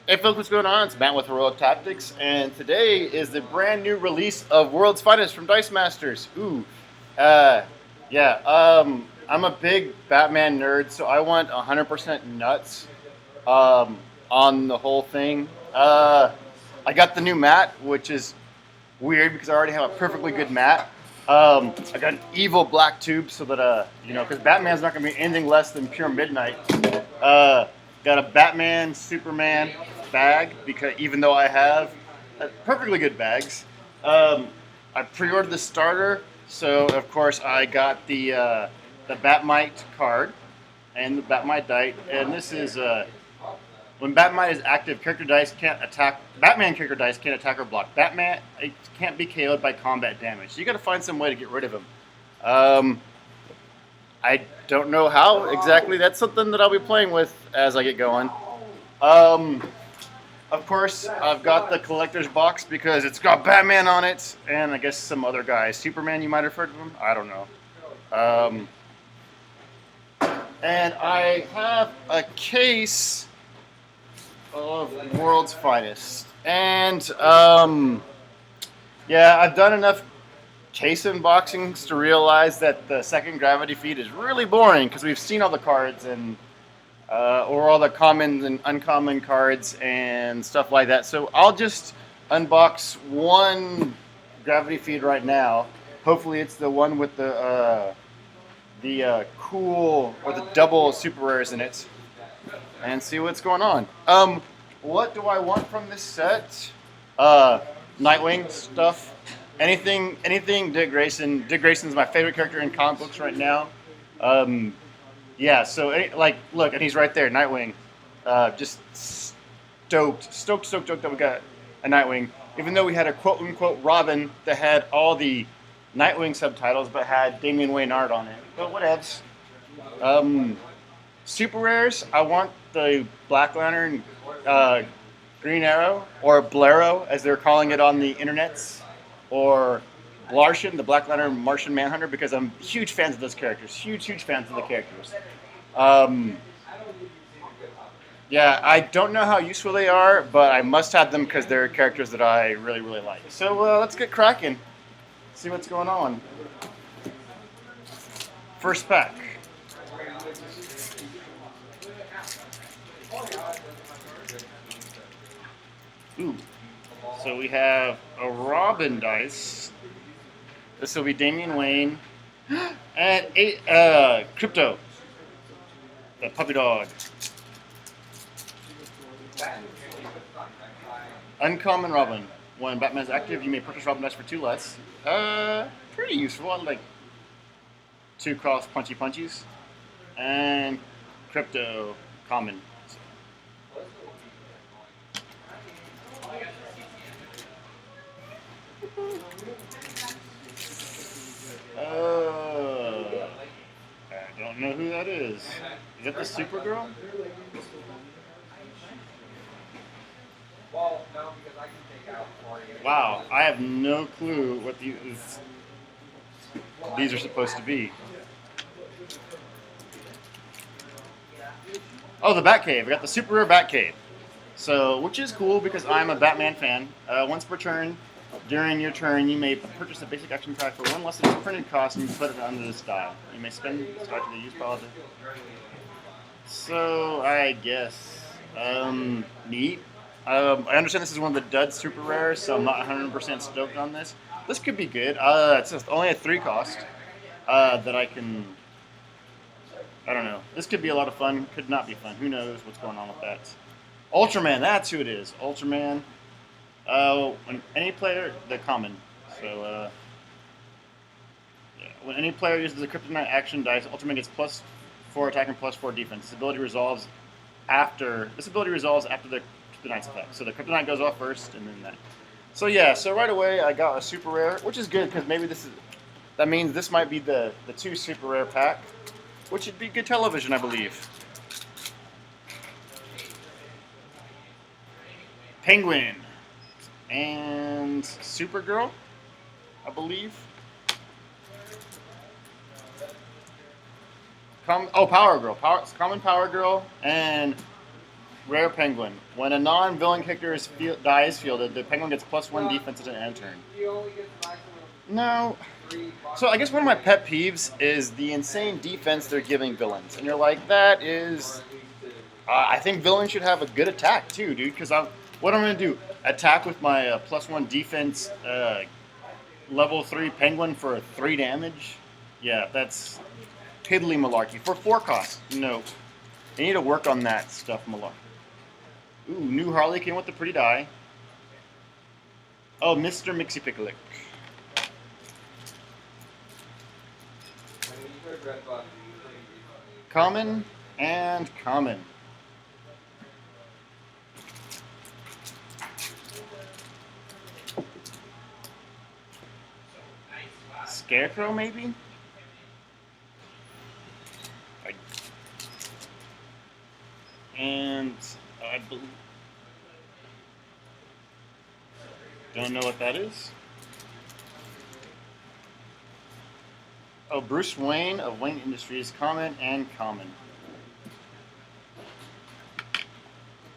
Hey folks, what's going on? It's Matt with Heroic Tactics, and today is the brand new release of World's Finest from Dice Masters. Ooh, uh, yeah. I'm a big Batman nerd, so I want 100% nuts on the whole thing. I got the new mat, which is weird because I already have a perfectly good mat. I got an evil black tube so that because Batman's not gonna be anything less than pure midnight. Uh, got a Batman Superman bag because even though I have perfectly good bags, I pre-ordered the starter, so of course I got the Batmite card and the Batmite die, and this is when Batmite is active, character dice can't attack. Batman character dice can't attack or block. Batman it can't be KO'd by combat damage. So you got to find some way to get rid of him. I don't know how exactly. That's something that I'll be playing with as I get going. Of course, I've got the collector's box because it's got Batman on it, and I guess some other guys. Superman, you might have heard of him. I don't know. And I have a case of World's Finest. And yeah, I've done enough case unboxings to realize that the second gravity feed is really boring because we've seen all the cards and or all the common and uncommon cards and stuff like that. So I'll just unbox one gravity feed right now. Hopefully, it's the one with the cool or the double super rares in it, and see what's going on. What do I want from this set? Nightwing stuff. Anything Dick Grayson. Dick Grayson's my favorite character in comic books right now. Yeah, so look, and he's right there, Nightwing. Just stoked that we got a Nightwing. Even though we had a quote unquote Robin that had all the Nightwing subtitles, but had Damian Wayne art on it. But whatevs. Super rares. I want the Black Lantern, Green Arrow, or Blaro, as they're calling it on the internets, or Lartian, the Black Lantern Martian Manhunter, because I'm huge fans of those characters. Huge fans of the characters. Yeah, I don't know how useful they are, but I must have them because they're characters that I really like. So let's get cracking. See what's going on. First pack. Ooh. So we have a Robin dice. This will be Damian Wayne. And Crypto. The puppy dog. Uncommon Robin. When Batman is active, you may purchase Robin dice for 2 less. Pretty useful. I like 2 cross punchies. And Crypto. Common. I don't know who that is. Is that the Supergirl? Wow, I have no clue what these are supposed to be. Oh, the Batcave. I got the Super Rare Batcave. So, which is cool because I'm a Batman fan. Once per turn, during your turn, you may purchase a basic action card for 1 less than its printed cost and put it under this die. You may spend this card to the use pile. So, I guess, neat. I understand this is one of the dud super rares, so I'm not 100% stoked on this. This could be good. It's just only a 3 cost that I can. I don't know. This could be a lot of fun. Could not be fun. Who knows what's going on with that? Ultraman. That's who it is. Ultraman. When any player, the common. So yeah. When any player uses a Kryptonite action dice, Ultraman gets +4 attack and +4 defense. This ability resolves after the Kryptonite's effect. So the Kryptonite goes off first, and then that. So yeah. So right away, I got a super rare, which is good because maybe that means this might be the 2 super rare pack, which would be good television, I believe. Penguin and Supergirl, I believe. Power Girl. Common Power Girl and Rare Penguin. When a non-villain character dies fielded, the Penguin gets +1 defense at an end turn. No. So I guess one of my pet peeves is the insane defense they're giving villains. And you're like, that is... I think villains should have a good attack too, dude. Because what I'm going to do, attack with my +1 defense level 3 Penguin for 3 damage? Yeah, that's piddly malarkey. For 4 cost, no. They need to work on that stuff, malarkey. Ooh, new Harley came with the pretty die. Oh, Mr. Mxyzptlk. Common and common. Scarecrow, maybe? And I don't know what that is. Oh, Bruce Wayne of Wayne Industries, common and common.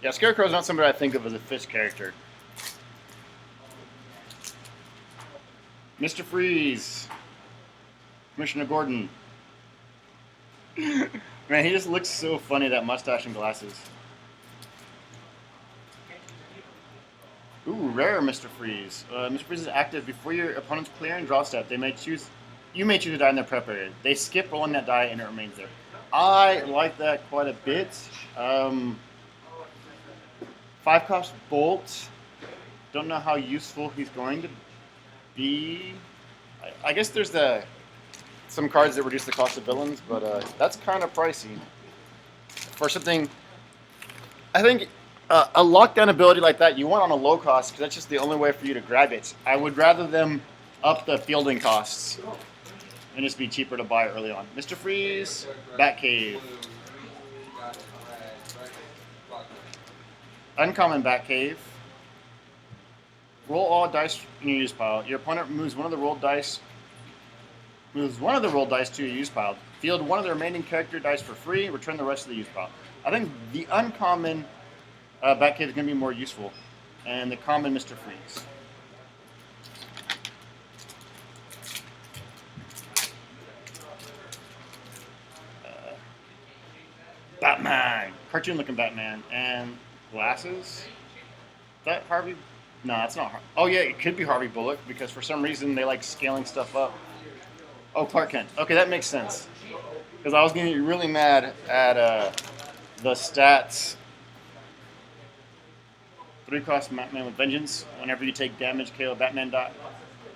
Yeah, Scarecrow is not somebody I think of as a fish character. Mr. Freeze. Commissioner Gordon. Man, he just looks so funny, that mustache and glasses. Ooh, rare Mr. Freeze. Mr. Freeze is active before your opponent's clear and draw step. You may choose to die in their prep area. They skip rolling that die and it remains there. I like that quite a bit. 5-cost Bolt. Don't know how useful he's going to be. I guess there's some cards that reduce the cost of villains, but that's kind of pricey for something. I think a lockdown ability like that you want on a low cost, because that's just the only way for you to grab it. I would rather them up the fielding costs and just be cheaper to buy early on. Mr. Freeze, Batcave. Uncommon Batcave. Roll all dice in your use pile. Your opponent moves one of the rolled dice to your use pile. Field one of the remaining character dice for free. Return the rest to the use pile. I think the uncommon Batcave is going to be more useful, and the common Mr. Freeze. Batman, cartoon-looking Batman, and glasses. Is that Harvey? No, that's not. Oh yeah, it could be Harvey Bullock, because for some reason they like scaling stuff up. Oh, Clark Kent. Okay, that makes sense. Because I was getting really mad at the stats. 3-cost Batman with Vengeance. Whenever you take damage, KO Batman dot,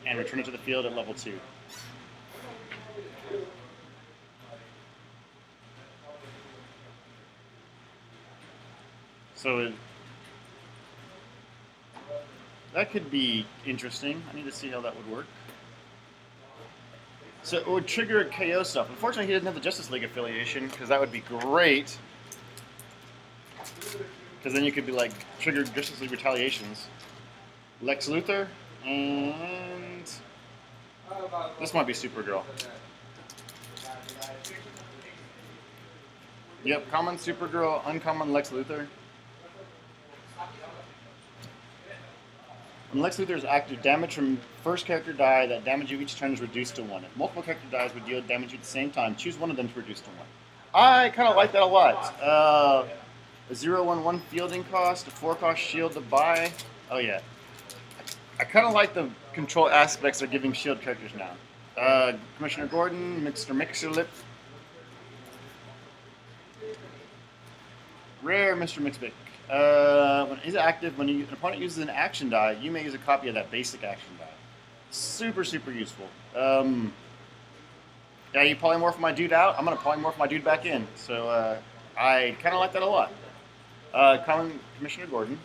and return it to the field at level 2. So that could be interesting. I need to see how that would work. So it would trigger KO stuff. Unfortunately, he doesn't have the Justice League affiliation, because that would be great. Because then you could be like, trigger Justice League retaliations. Lex Luthor, and this might be Supergirl. Yep, common Supergirl, uncommon Lex Luthor. When Lex Luthor is active, damage from first character die, that damage you each turn is reduced to 1. If multiple character dies would deal damage at the same time, choose one of them to reduce to 1. I kind of like that a lot. A 0/1/1 fielding cost, a 4-cost shield to buy. Oh yeah. I kind of like the control aspects they're giving shield characters now. Commissioner Gordon, Mr. Mxyzptlk. Rare Mr. Mxyzptlk. When he's active, when an opponent uses an action die, you may use a copy of that basic action die. Super, super useful. Yeah, you polymorph my dude out, I'm going to polymorph my dude back in. So I kind of like that a lot. Common Commissioner Gordon.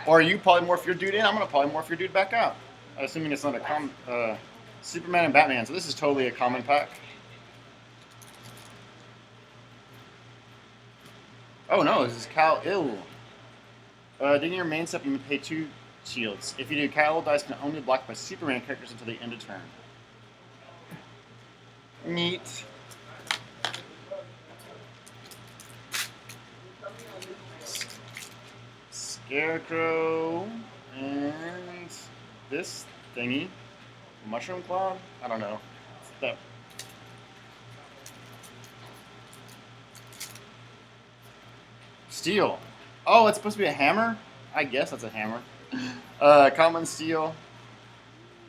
Or you polymorph your dude in, I'm going to polymorph your dude back out. Assuming it's not a Superman and Batman, so this is totally a common pack. Oh no, this is Cal Ill. During your main step, you may pay 2 shields. If you do, Cal dice can only be blocked by Superman characters until the end of turn. Neat. Scarecrow and this thingy, Mushroom Cloud. I don't know. That steel. Oh, it's supposed to be a hammer. I guess that's a hammer. Common steel,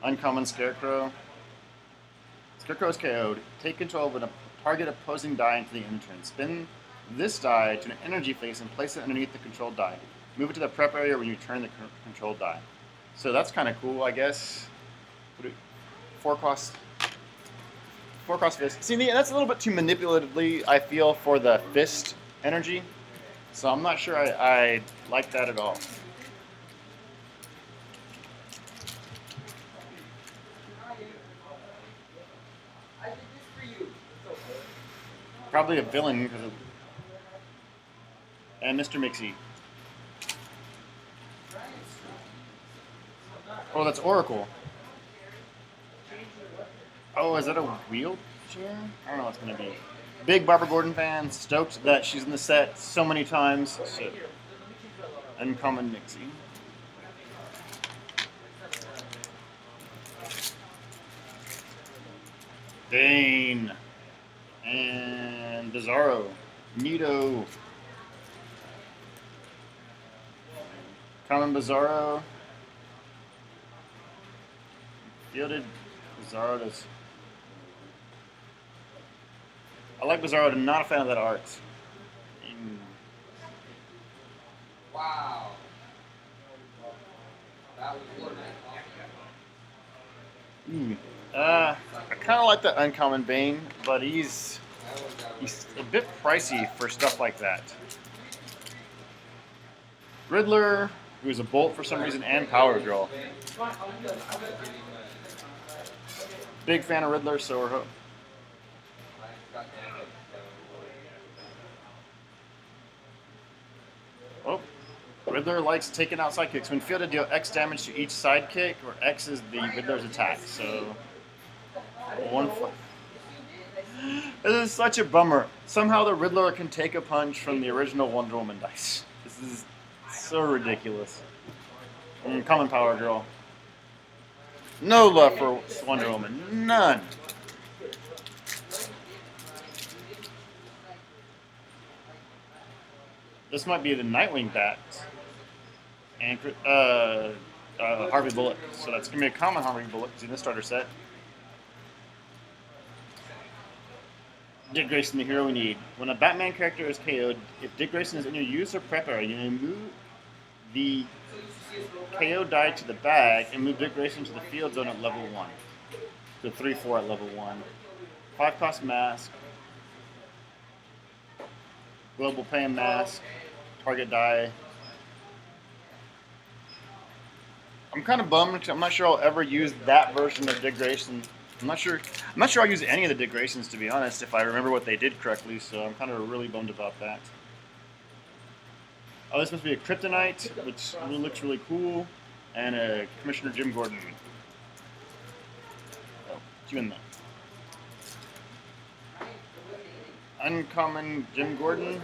uncommon Scarecrow. Scarecrow is KO'd. Take control of a target opposing die into the end turn. Spin this die to an energy face and place it underneath the controlled die. Move it to the prep area when you turn the controlled die. So that's kind of cool, I guess. 4 cost fist. See, that's a little bit too manipulatively, I feel, for the fist energy. So I'm not sure I like that at all. Probably a villain because of... And Mr. Mixie. Oh, that's Oracle. Oh, is that a wheelchair? I don't know what it's going to be. Big Barbara Gordon fan. Stoked that she's in the set so many times. So, uncommon Mixie. Dane. And Bizarro. Nito. Common Bizarro. Fielded Bizarro does. I like Bizarro, I'm not a fan of that art. Wow. That was I kind of like the uncommon Bane, but he's a bit pricey for stuff like that. Riddler, who's a Bolt for some reason, and Power Girl. Big fan of Riddler, so we're Oh, Riddler likes taking out sidekicks. When fielded, deal X damage to each sidekick, where X is the Riddler's attack. So, 1. This is such a bummer. Somehow the Riddler can take a punch from the original Wonder Woman dice. This is so ridiculous. Common Power Girl. No love for Wonder Woman. None. This might be the Nightwing bat. And Harvey Bullock. So that's going to be a common Harvey Bullock in this starter set. Dick Grayson, the hero we need. When a Batman character is KO'd, if Dick Grayson is in your use or prep area, you may move the KO die to the bag and move Dick Grayson to the field zone at level 1. To 3-4 at level 1. 5-cost mask. Global Pain mask. Target die. I'm kind of bummed because I'm not sure I'll ever use that version of Dick Grayson. I'm not sure I'll use any of the Dick Graysons, to be honest, if I remember what they did correctly, so I'm kind of really bummed about that. Oh, this must be a Kryptonite, which really looks really cool, and a Commissioner Jim Gordon. Oh, you in there. Uncommon Jim Gordon.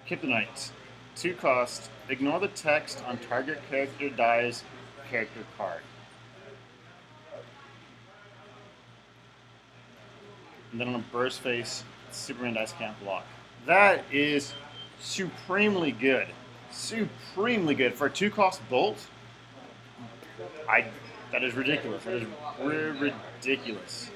Kryptonite. 2 cost. Ignore the text on target character die's character card. And then on a burst face, Superman dice can't block. That is supremely good. Supremely good. For a 2-cost Bolt, that is ridiculous. That is ridiculous.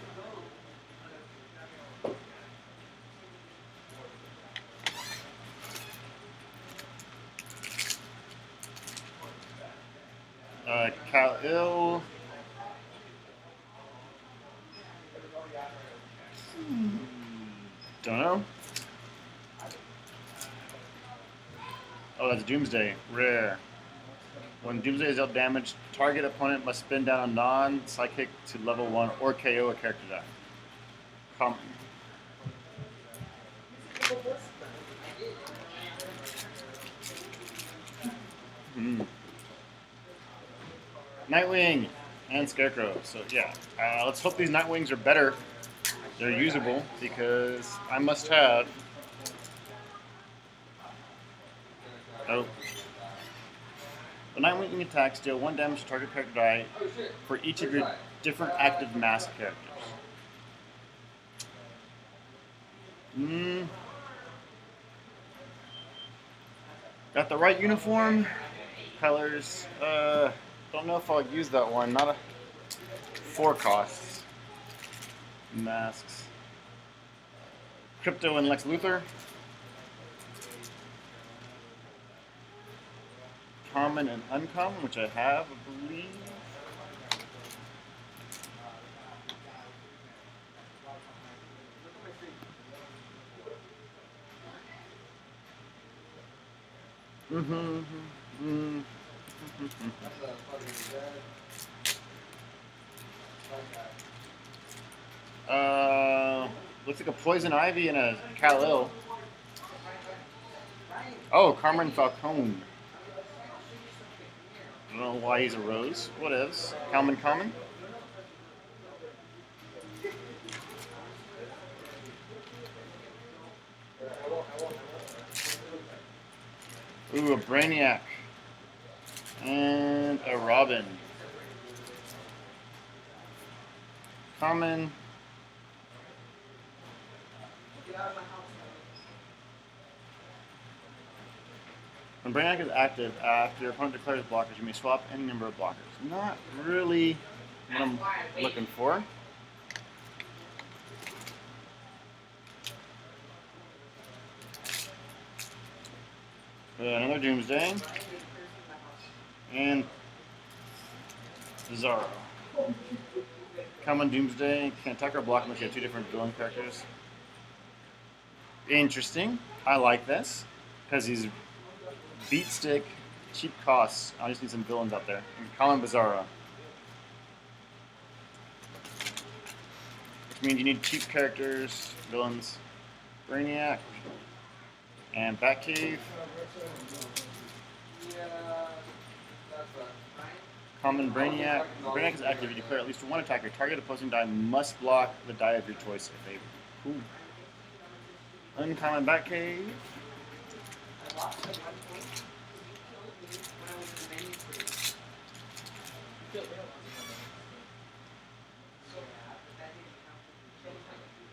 Kal-El. Don't know. Oh, that's Doomsday. Rare. When Doomsday is dealt damage, target opponent must spin down a non-psychic to level 1 or KO a character die. Common. Nightwing and Scarecrow. So yeah, let's hope these Nightwings are better. They're usable because I must have. Oh. The Nightwing attacks deal 1 damage to target character die for each of your different active mask characters. Got the right uniform. Colors. Don't know if I'll use that one. Not a 4 costs. Masks. Crypto and Lex Luthor. Common and uncommon, which I have, I believe. Looks like a Poison Ivy and a Kal-El. Oh, Carmen Falcone. I don't know why he's a rose. What is? Common. Ooh, a Brainiac. And a Robin. Common. When Brainiac is active, after your opponent declares blockers, you may swap any number of blockers. Not really what I'm looking for. Another Doomsday. And Bizarro. Common Doomsday. Can attack or block unless you have 2 different villain characters. Interesting. I like this. Because he's beat stick, cheap costs. I just need some villains out there. And Common Bizarro. Which means you need cheap characters, villains. Brainiac. And Batcave. Common Brainiac. Brainiac is active. You declare at least 1 attack. Your target opposing die must block the die of your choice if they. Cool. Uncommon Batcave.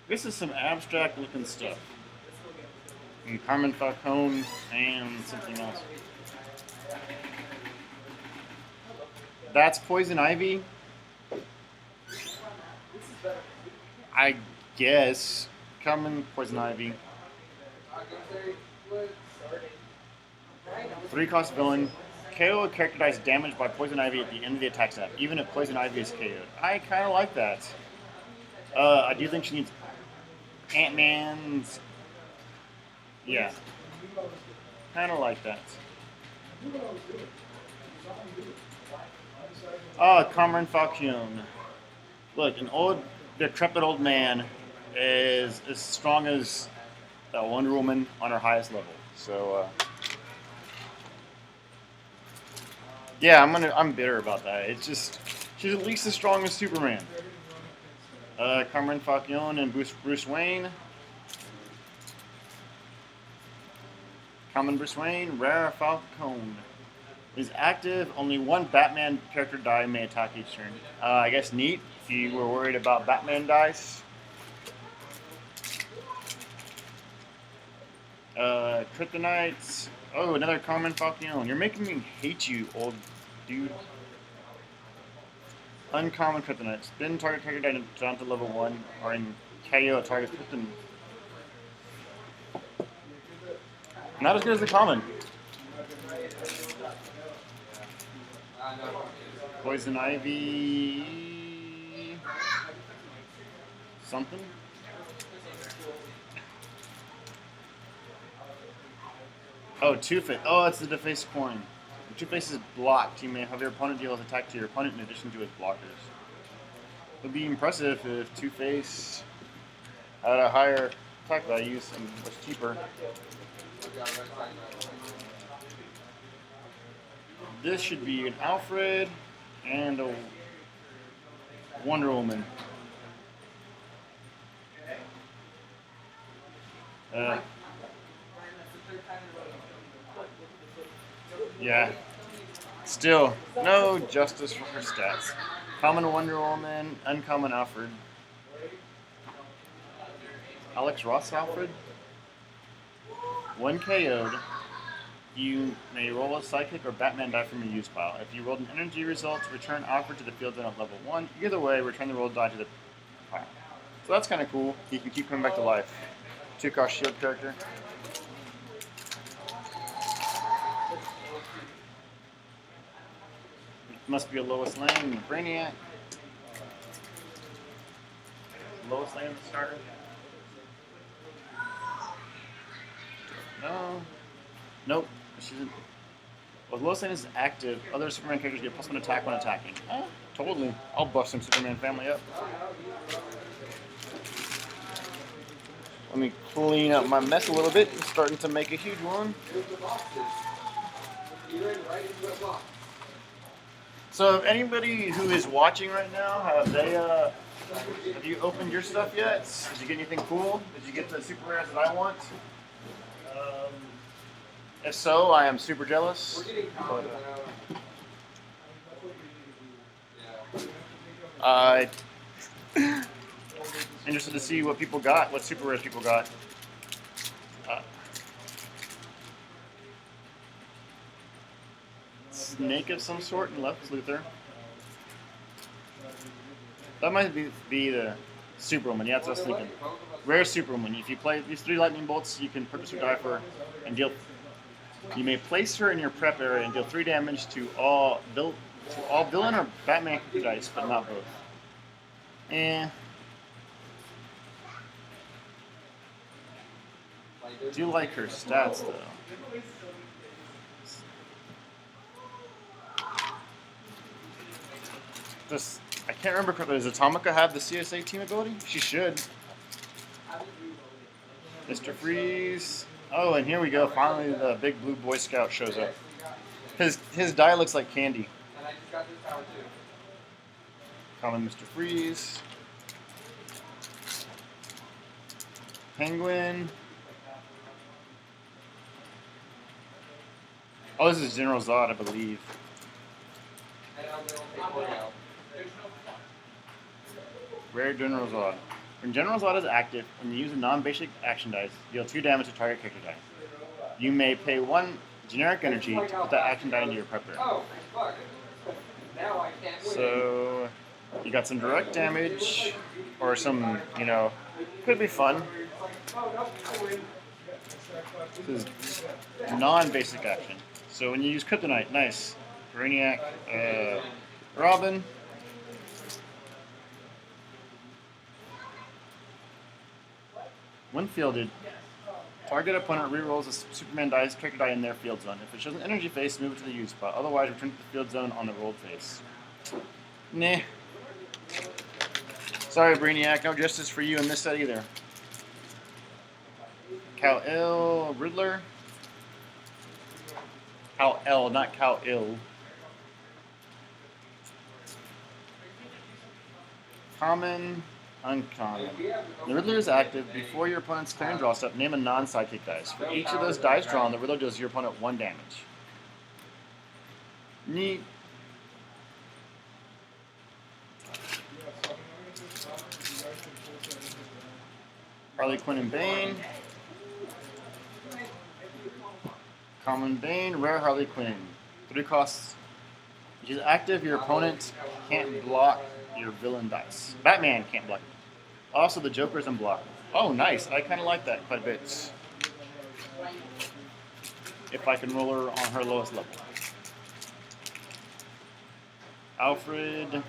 This is some abstract looking stuff. And Carmen Falcone and something else. That's Poison Ivy. I guess. Common Poison Ivy. 3 cost villain. KO a character dies damaged by Poison Ivy at the end of the attack step, even if Poison Ivy is KO'd. I kind of like that. I do think she needs Ant-Man's. Yeah. Kind of like that. Cameron Falcone. Look, an old, decrepit old man is as strong as that Wonder Woman on her highest level. So, yeah, I'm bitter about that. It's just, she's at least as strong as Superman. Cameron Falcone and Bruce Wayne. Common Bruce Wayne, rare Falcone. Is active, only 1 Batman character die may attack each turn. I guess neat, if you were worried about Batman dice. Kryptonites. Oh, another Common Falcone. You're making me hate you, old dude. Uncommon Kryptonites. Spin target character die down to level 1, or in KO a target Krypton. Not as good as the common. Poison Ivy. Something. Oh, Two-Face. Oh, it's the defaced coin. Two-Face is blocked. You may have your opponent deal his attack to your opponent in addition to his blockers. It would be impressive if Two-Face had a higher attack value and was cheaper. This should be an Alfred and a Wonder Woman. Yeah. Still, no justice for her stats. Common Wonder Woman, uncommon Alfred. Alex Ross Alfred. 1 KO'd. You may roll a Psychic or Batman die from your use pile. If you rolled an energy result, return Alfred to the field zone at level 1. Either way, return the rolled die to the pile. So that's kind of cool. He can keep coming back to life. 2-cost shield character. Must be a Lois Lane, Brainiac. Lois Lane, the starter. No. Nope. She's well, Lois Lane is active. Other Superman characters get +1 attack when attacking. Totally. I'll buff some Superman family up. Let me clean up my mess a little bit. I'm starting to make a huge one. So, if anybody who is watching right now, have you opened your stuff yet? Did you get anything cool? Did you get the super rares that I want? If so, I am super jealous. But, interested to see what people got, what super rares people got. Snake of some sort in Lex Luthor. That might be the Superwoman. Yeah, that's what I was thinking. Rare Superwoman. If you play these 3 lightning bolts, you can purchase her die for and deal. You may place her in your prep area and deal 3 damage to all villain or Batman dice, but not both. Do you like her stats though? I can't remember correctly. Does Atomica have the CSA team ability? She should. Mr. Freeze. Oh, and here we go. Finally, the big blue Boy Scout shows up. His die looks like candy. Common Mr. Freeze. Penguin. Oh, this is General Zod, I believe. Rare General Zod. When General Zod is active, when you use a non-basic action dice, deal 2 damage to target character die. You may pay 1 generic energy to put that action die into your prep area. So, you got some direct damage, or some, could be fun. This is non-basic action. So when you use Kryptonite, nice. Brainiac, Robin. When fielded, target opponent rerolls a Superman dice character die in their field zone. If it shows an energy face, move it to the use spot. Otherwise, return to the field zone on the rolled face. Nah. Sorry, Brainiac. No justice for you in this set either. Kal-El, Riddler. Kal-El, not Kal-Il. Common, uncommon. The Riddler is active. Before your opponent's clear and draw step, name a non-sidekick dice. For each of those dice drawn, the Riddler deals your opponent 1 damage. Neat. Harley Quinn and Bane. Common Bane, rare Harley Quinn. 3 costs. If she's active, your opponent can't block your villain dice. Batman can't block it. Also, the Joker's unblockable. Oh, nice. I kind of like that quite a bit. If I can roll her on her lowest level. Alfred.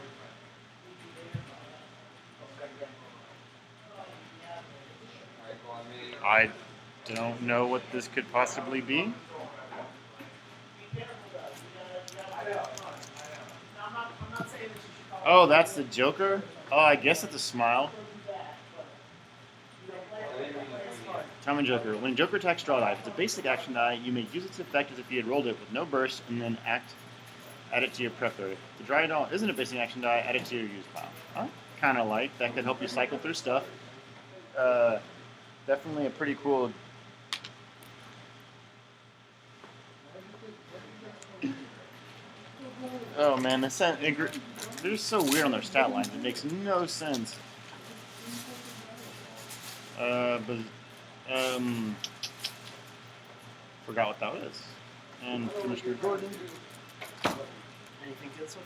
I don't know what this could possibly be. Oh, that's the Joker? Oh, I guess it's a smile. Common Joker. When Joker attacks draw die, if it's a basic action die, you may use its effect as if you had rolled it with no burst and then add it to your prep area. If the draw die isn't a basic action die, add it to your use pile. I kind of like that. Could help you cycle through stuff. Definitely a pretty cool. Oh man, they're so weird on their stat lines. It makes no sense. Forgot what that was. And Commissioner Gordon. Anything good so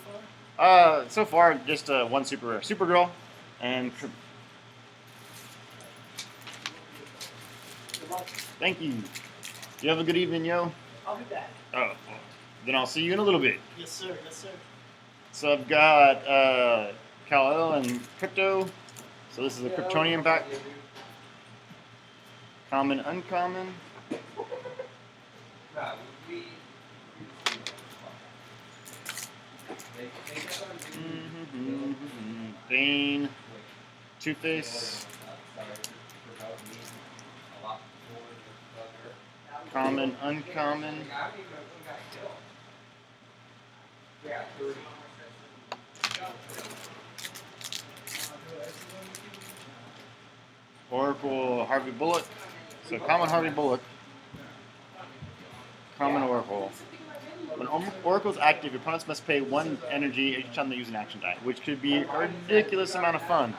far? So far, just one super rare. Supergirl and. Thank you. You have a good evening, yo. I'll be back. Oh, then I'll see you in a little bit. Yes, sir. Yes, sir. So I've got Kal-El and Crypto. So this is a Kryptonian pack. Common, uncommon. Bane, Two-Face, common, uncommon, Oracle, Harvey Bullock. So common Harvey Bullock, common Oracle. When Oracle's active, your opponents must pay 1 energy each time they use an action die, which could be a ridiculous amount of fun.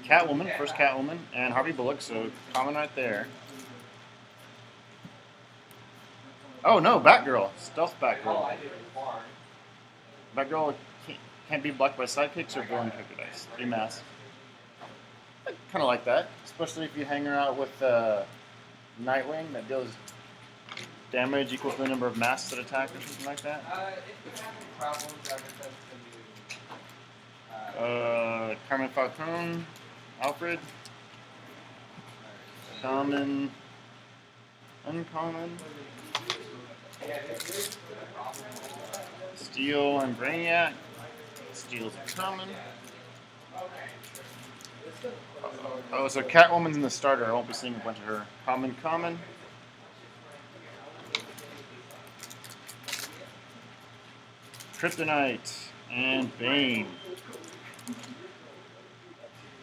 Catwoman, first Catwoman, and Harvey Bullock, so common right there. Oh no, Batgirl, stealth Batgirl. Batgirl can't be blocked by sidekicks or villain character dice. 3 mass. I kind of like that, especially if you hang her out with Nightwing that deals damage equal to the number of masks that attack or something like that. Carmen Falcone, Alfred, common, uncommon, Steel and Brainiac. Steel's common. Oh, so Catwoman's in the starter. I won't be seeing a bunch of her. Common, common. Kryptonite and Bane.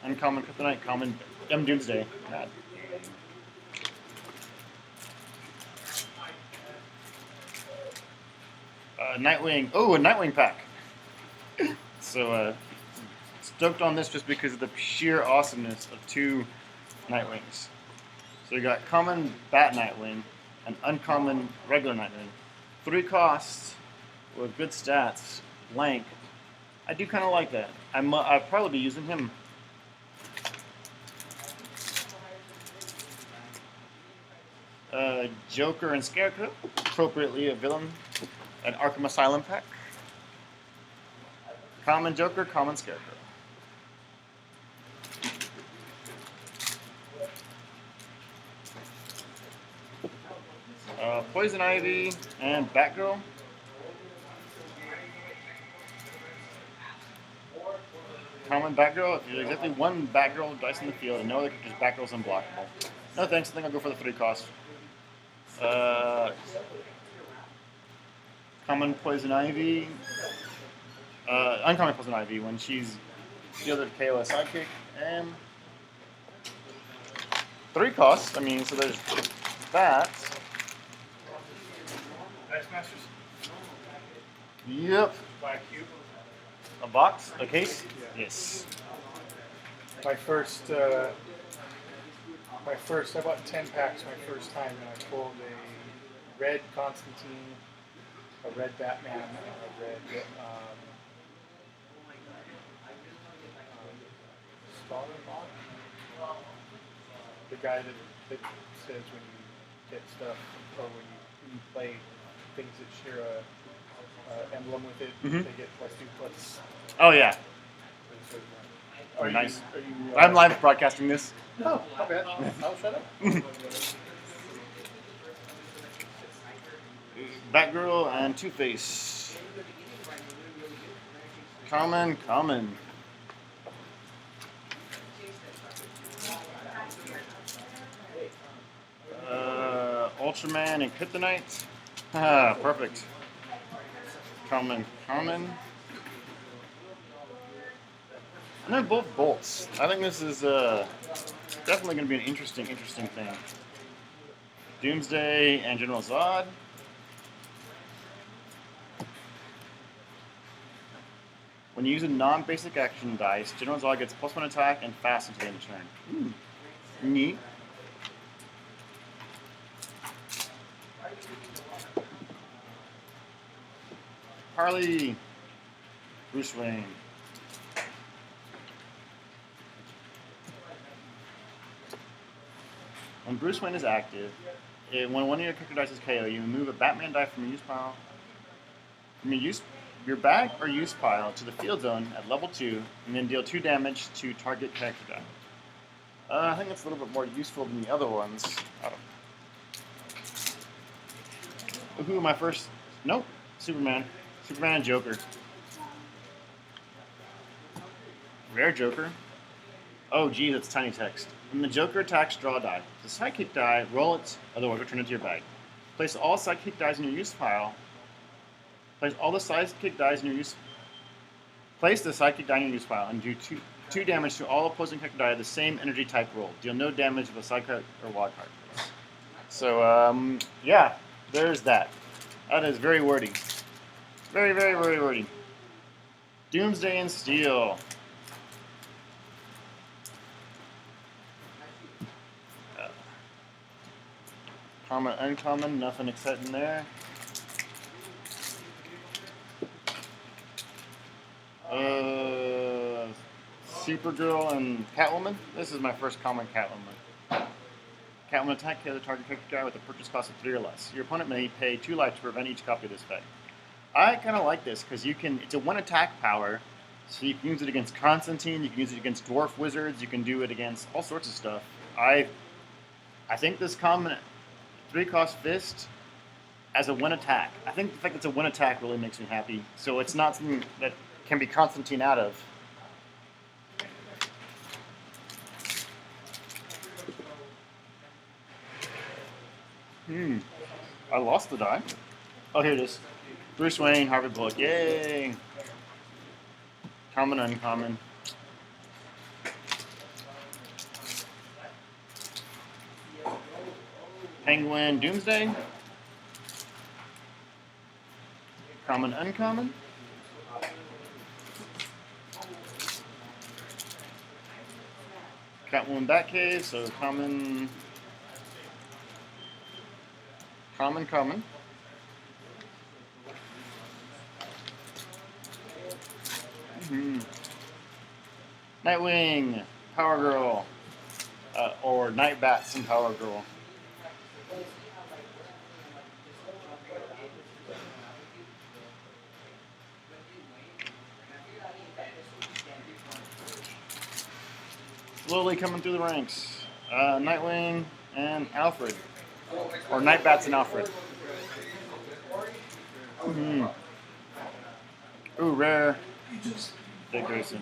Uncommon Kryptonite, common Doomsday. God. Nightwing. Oh, a Nightwing pack. So, stoked on this just because of the sheer awesomeness of 2 Nightwings. So we got common Bat Nightwing and uncommon regular Nightwing. 3 costs with good stats. Blank. I do kind of like that. I'll probably be using him. Joker and Scarecrow, appropriately a villain. An Arkham Asylum pack. Common Joker, common Scarecrow. Poison Ivy and Batgirl. Common Batgirl. There's exactly 1 Batgirl dice in the field, and no other because Batgirl's unblockable. No thanks. I think I'll go for the 3 cost. Common Poison Ivy. Uncommon Poison Ivy when she's the other KOS sidekick. And 3 costs. I mean, so there's that. Dice Masters? Yep. Black Cube? A box? A case? Yeah. Yes. My first, I bought 10 packs my first time, and I pulled a red Constantine, a red Batman, and a red Starlord. The guy that says when you get stuff, or when you play things that share a emblem with it, they get +2/+. Oh, yeah. Are Nice. You, I'm live broadcasting this. Oh, my bad. I'll shut up. Batgirl and Two-Face. Common. Ultraman and Kryptonite. Ah, perfect. Common. And they're both bolts. I think this is definitely going to be an interesting thing. Doomsday and General Zod. When you use a non-basic action dice, General Zod gets +1 attack and fast until the end of turn. Neat. Harley, Bruce Wayne. When Bruce Wayne is active, when one of your character dice is KO, you move a Batman die from your use pile, your bag or use pile to the field zone at level 2, and then deal 2 damage to target character die. I think that's a little bit more useful than the other ones. Who am I first? Nope, Superman and Joker. Rare Joker. Oh, geez, that's tiny text. When the Joker attacks, draw a die. The sidekick die, roll it, otherwise return it to your bag. Place all sidekick dice in your use pile. Place the sidekick die in your use pile and do 2 damage to all opposing character die of the same energy type roll. Deal no damage with a sidekick or wild card. So, yeah, there's that. That is very wordy. Very wordy. Doomsday and Steel. Common, uncommon, nothing exciting there. Supergirl and Catwoman. This is my first common Catwoman. Catwoman attack kill the target character die with a purchase cost of 3 or less. Your opponent may pay 2 life to prevent each copy of this effect. I kind of like this because it's a 1 attack power, so you can use it against Constantine, you can use it against dwarf wizards, you can do it against all sorts of stuff. I think this common 3-cost fist as a 1 attack. I think the fact that it's a 1 attack really makes me happy. So it's not something that can be Constantine out of. I lost the die. Oh, here it is. Bruce Wayne, Harvey Bullock. Yay! Common, uncommon. Penguin, Doomsday. Common, uncommon. Catwoman, Batcave. So common, common. Nightwing, Power Girl, or Night Bats and Power Girl. Slowly coming through the ranks. Nightwing and Alfred, or Night Bats and Alfred. Ooh, rare. Dick Grayson.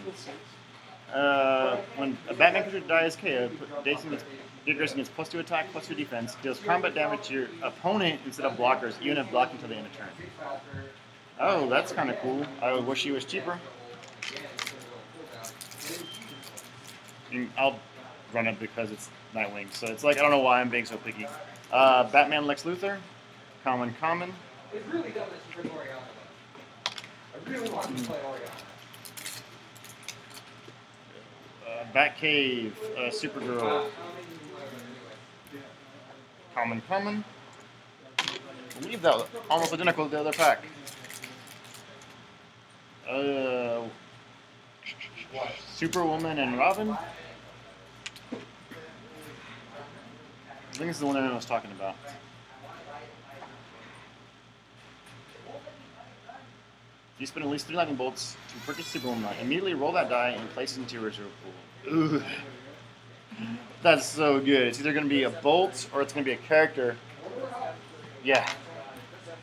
When a Batman character dies KO, Dick Grayson gets +2 attack, +2 defense, deals combat damage to your opponent instead of blockers, even if blocking until the end of turn. Oh, that's kind of cool. I wish he was cheaper. I'll run it because it's Nightwing. So it's like, I don't know why I'm being so picky. Batman Lex Luthor. Common. It's really dumb that you bring Oriana. I really want to play Oriana. Batcave, Supergirl. Common. I believe that was almost identical to the other pack. Superwoman and Robin. I think this is the one that I was talking about. You spend at least 3 lightning bolts to purchase Superwoman. Immediately roll that die and place it into your reserve pool. Ooh. That's so good. It's either going to be a bolt or it's going to be a character. Yeah.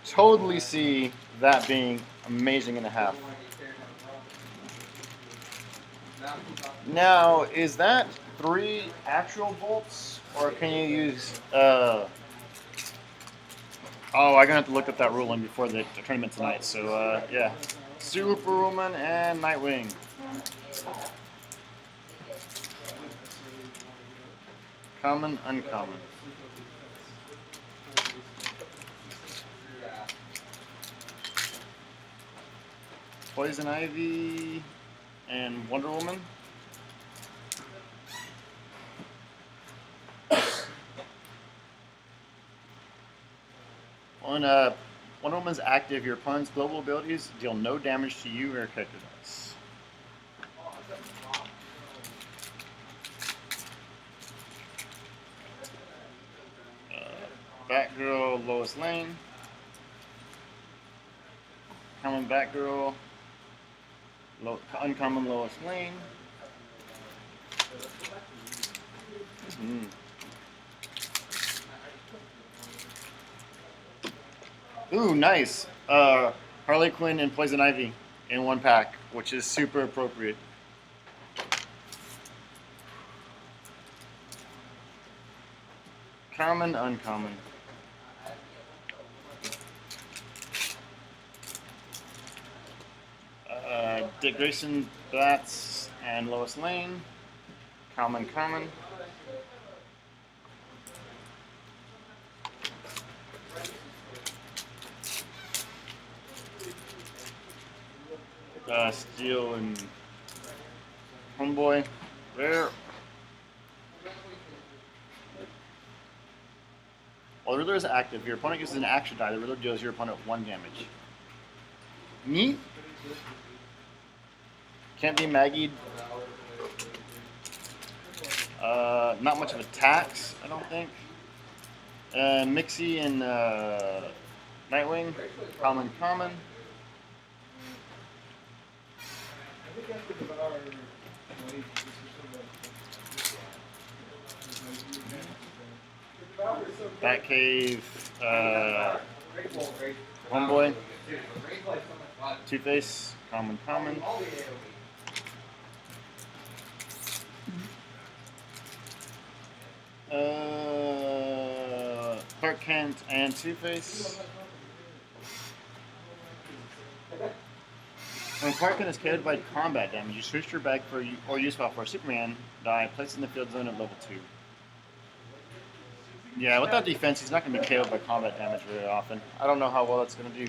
totally see that being amazing and a half. Now, is that 3 actual bolts, or can you use? Oh, I'm gonna have to look up that ruling before the tournament tonight. So yeah, Superwoman and Nightwing. Common, uncommon. Poison Ivy and Wonder Woman. When Wonder Woman's active, your opponent's global abilities deal no damage to you or your character dice. Batgirl, Lois Lane. Common Batgirl, uncommon Lois Lane. Ooh, nice. Harley Quinn and Poison Ivy in one pack, which is super appropriate. Common, uncommon. Dick Grayson, Bats, and Lois Lane. Common, common. Steel and Homeboy. Rare. While the Riddler is active, your opponent uses an action die. The Riddler deals your opponent 1 damage. Neat. Can't be Maggied. Not much of a tax, I don't think. Mixie and Nightwing. Common, common. Batcave, Homeboy, Two-Face, common, common. Clark Kent and Two-Face. When Clark Kent is KO'd by combat damage, you switch your bag for or use file for a Superman die placed in the field zone of level 2. Yeah, without defense, he's not going to be KO'd by combat damage very often. I don't know how well that's going to do.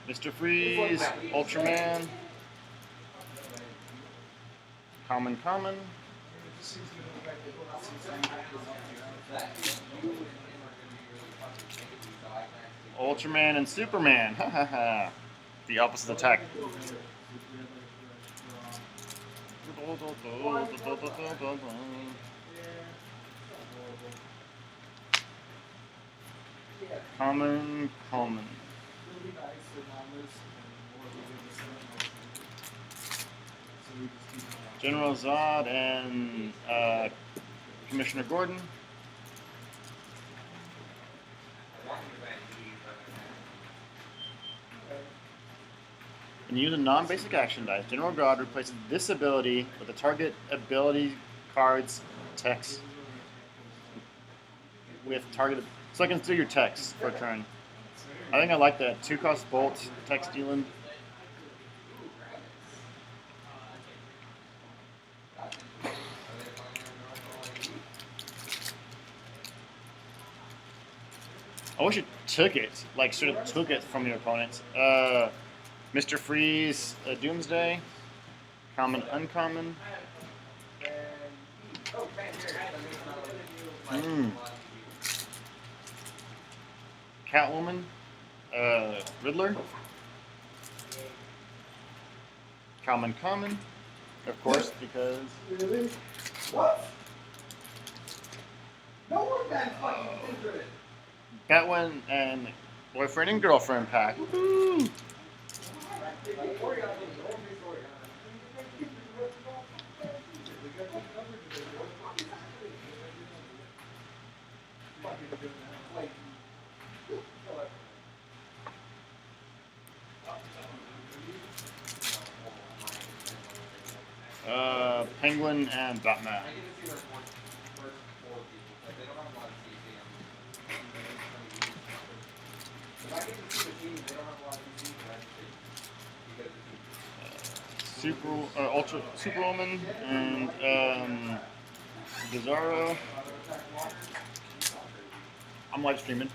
Mr. Freeze, Ultraman. Common, common. Ultraman and Superman. The opposite attack. Common, common. General Zod and Commissioner Gordon. When you use a non-basic action dice, General Zod replaces this ability with the target ability card's text with targeted, so I can steal your text for a turn. I think I like that. 2-cost bolt, text stealing. I wish it took it, like sort of took it from your opponent. Mr. Freeze, Doomsday, common, uncommon. Catwoman, Riddler, common, common, of course, because. Really? What? No one can fucking enter it. Catwoman and boyfriend and girlfriend pack. Woo-hoo. Penguin and Batman. Ultra Superwoman and Bizarro. I'm live streaming.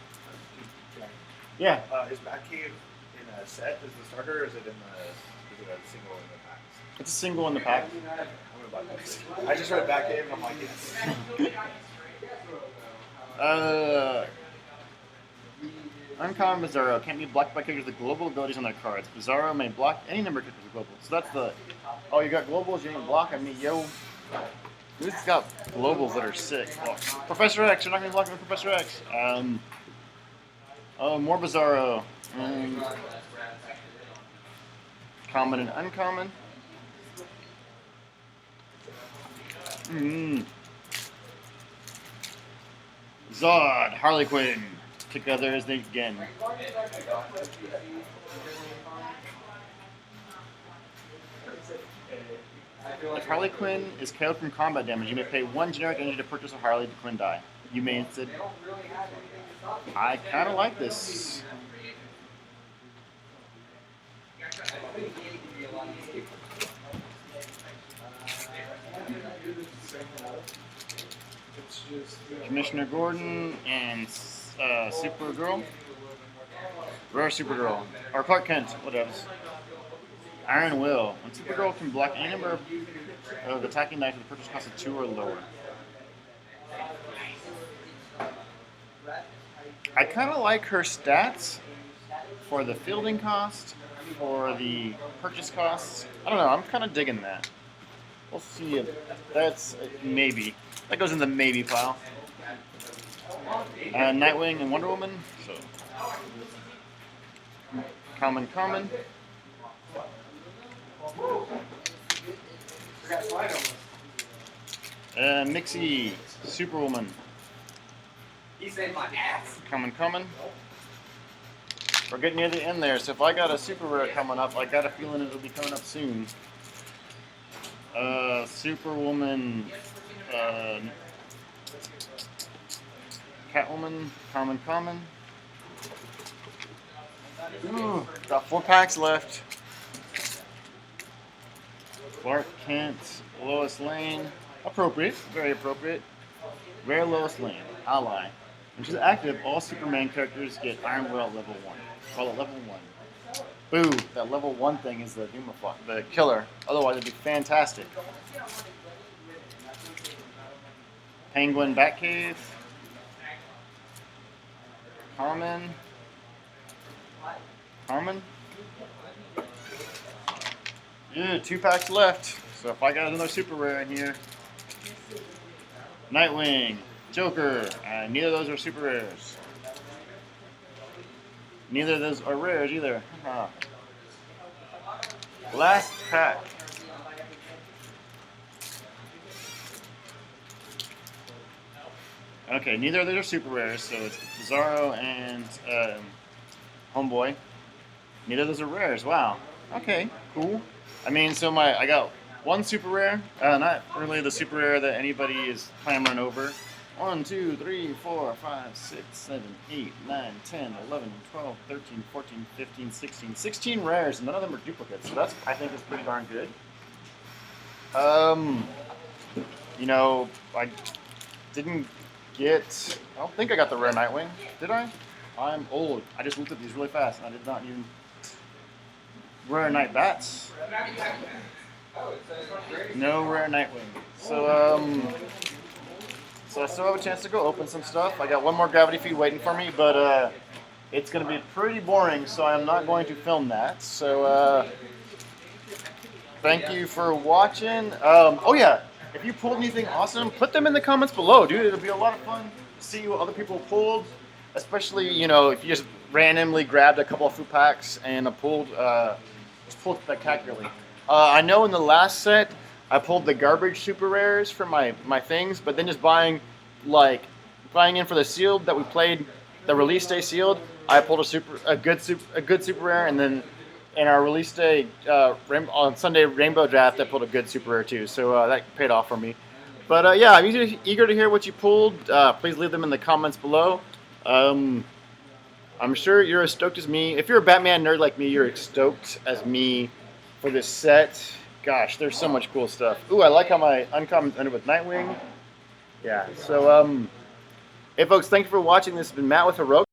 Yeah. Is Batcave in a set as the starter, or is it a single in the packs? It's a single in the pack. I'm gonna buy Batcave. I just read Batcave and I'm like, yes. Uncommon Bizarro can't be blocked by characters with global abilities on their cards. Bizarro may block any number of characters with global. So that's the. Oh, you got globals, you ain't blocking me, yo. Who's got globals that are sick? Oh, Professor X, you're not gonna block me with Professor X. Oh, more Bizarro. Common and uncommon. Zod, Harley Quinn. Together as they again. If Harley Quinn is KO'd from combat damage, you may pay 1 generic energy to purchase a Harley Quinn die. You may instead. I kind of like this. Commissioner Gordon and Supergirl. Rare Supergirl. Or Clark Kent, whatever. Iron Will. When Supergirl can block any number of attacking knife with a purchase cost of 2 or lower. I kind of like her stats for the fielding cost, for the purchase costs. I don't know, I'm kind of digging that. We'll see if that's maybe. That goes in the maybe pile. Nightwing and Wonder Woman. So common. Mixie, Superwoman. He said my ass. Common. We're getting near the end there, so if I got a super rare coming up, I got a feeling it'll be coming up soon. Superwoman, Catwoman, common. Ooh, got 4 packs left. Clark Kent, Lois Lane, appropriate, very appropriate. Rare Lois Lane, ally. When she's active, all Superman characters get Iron Will at level 1. Call it level 1. Boo! That level 1 thing is the the killer. Otherwise, it'd be fantastic. Penguin Batcave. Common. Yeah, 2 packs left. So if I got another super rare in here. Nightwing. Joker. Neither of those are super rares. Neither of those are rares either. Last pack. Okay, neither of those are super rares, so it's Bizarro and Homeboy. Neither of those are rares. Wow. Okay, cool. I mean, so I got 1 super rare. Not really the super rare that anybody is clamoring over. 1, 2, 3, 4, 5, 6, 7, 8, 9, 10, 11, 12, 13, 14, 15, 16. 16 rares, and none of them are duplicates. So that's, I think, is pretty darn good. You know, I didn't get... I don't think I got the rare Nightwing. Did I? I'm old. I just looked at these really fast, and I did not even... Rare Night Bats. No rare Nightwing. So I still have a chance to go open some stuff. I got 1 more Gravity Feed waiting for me, but it's going to be pretty boring, so I'm not going to film that. So thank you for watching. Oh yeah, if you pulled anything awesome, put them in the comments below, dude. It'll be a lot of fun to see what other people pulled, especially, you know, if you just randomly grabbed a couple of food packs and pulled spectacularly. I know in the last set, I pulled the garbage super rares for my things, but then just buying like flying in for the sealed that we played, the release day sealed. I pulled a good super rare, and then in our release day on Sunday Rainbow Draft, I pulled a good super rare too. So that paid off for me. But yeah, I'm eager to hear what you pulled. Please leave them in the comments below. I'm sure you're as stoked as me. If you're a Batman nerd like me, you're as stoked as me for this set. Gosh, there's so much cool stuff. Ooh, I like how my uncommons ended with Nightwing. Yeah, so, hey folks, thank you for watching. This has been Matt with Heroic.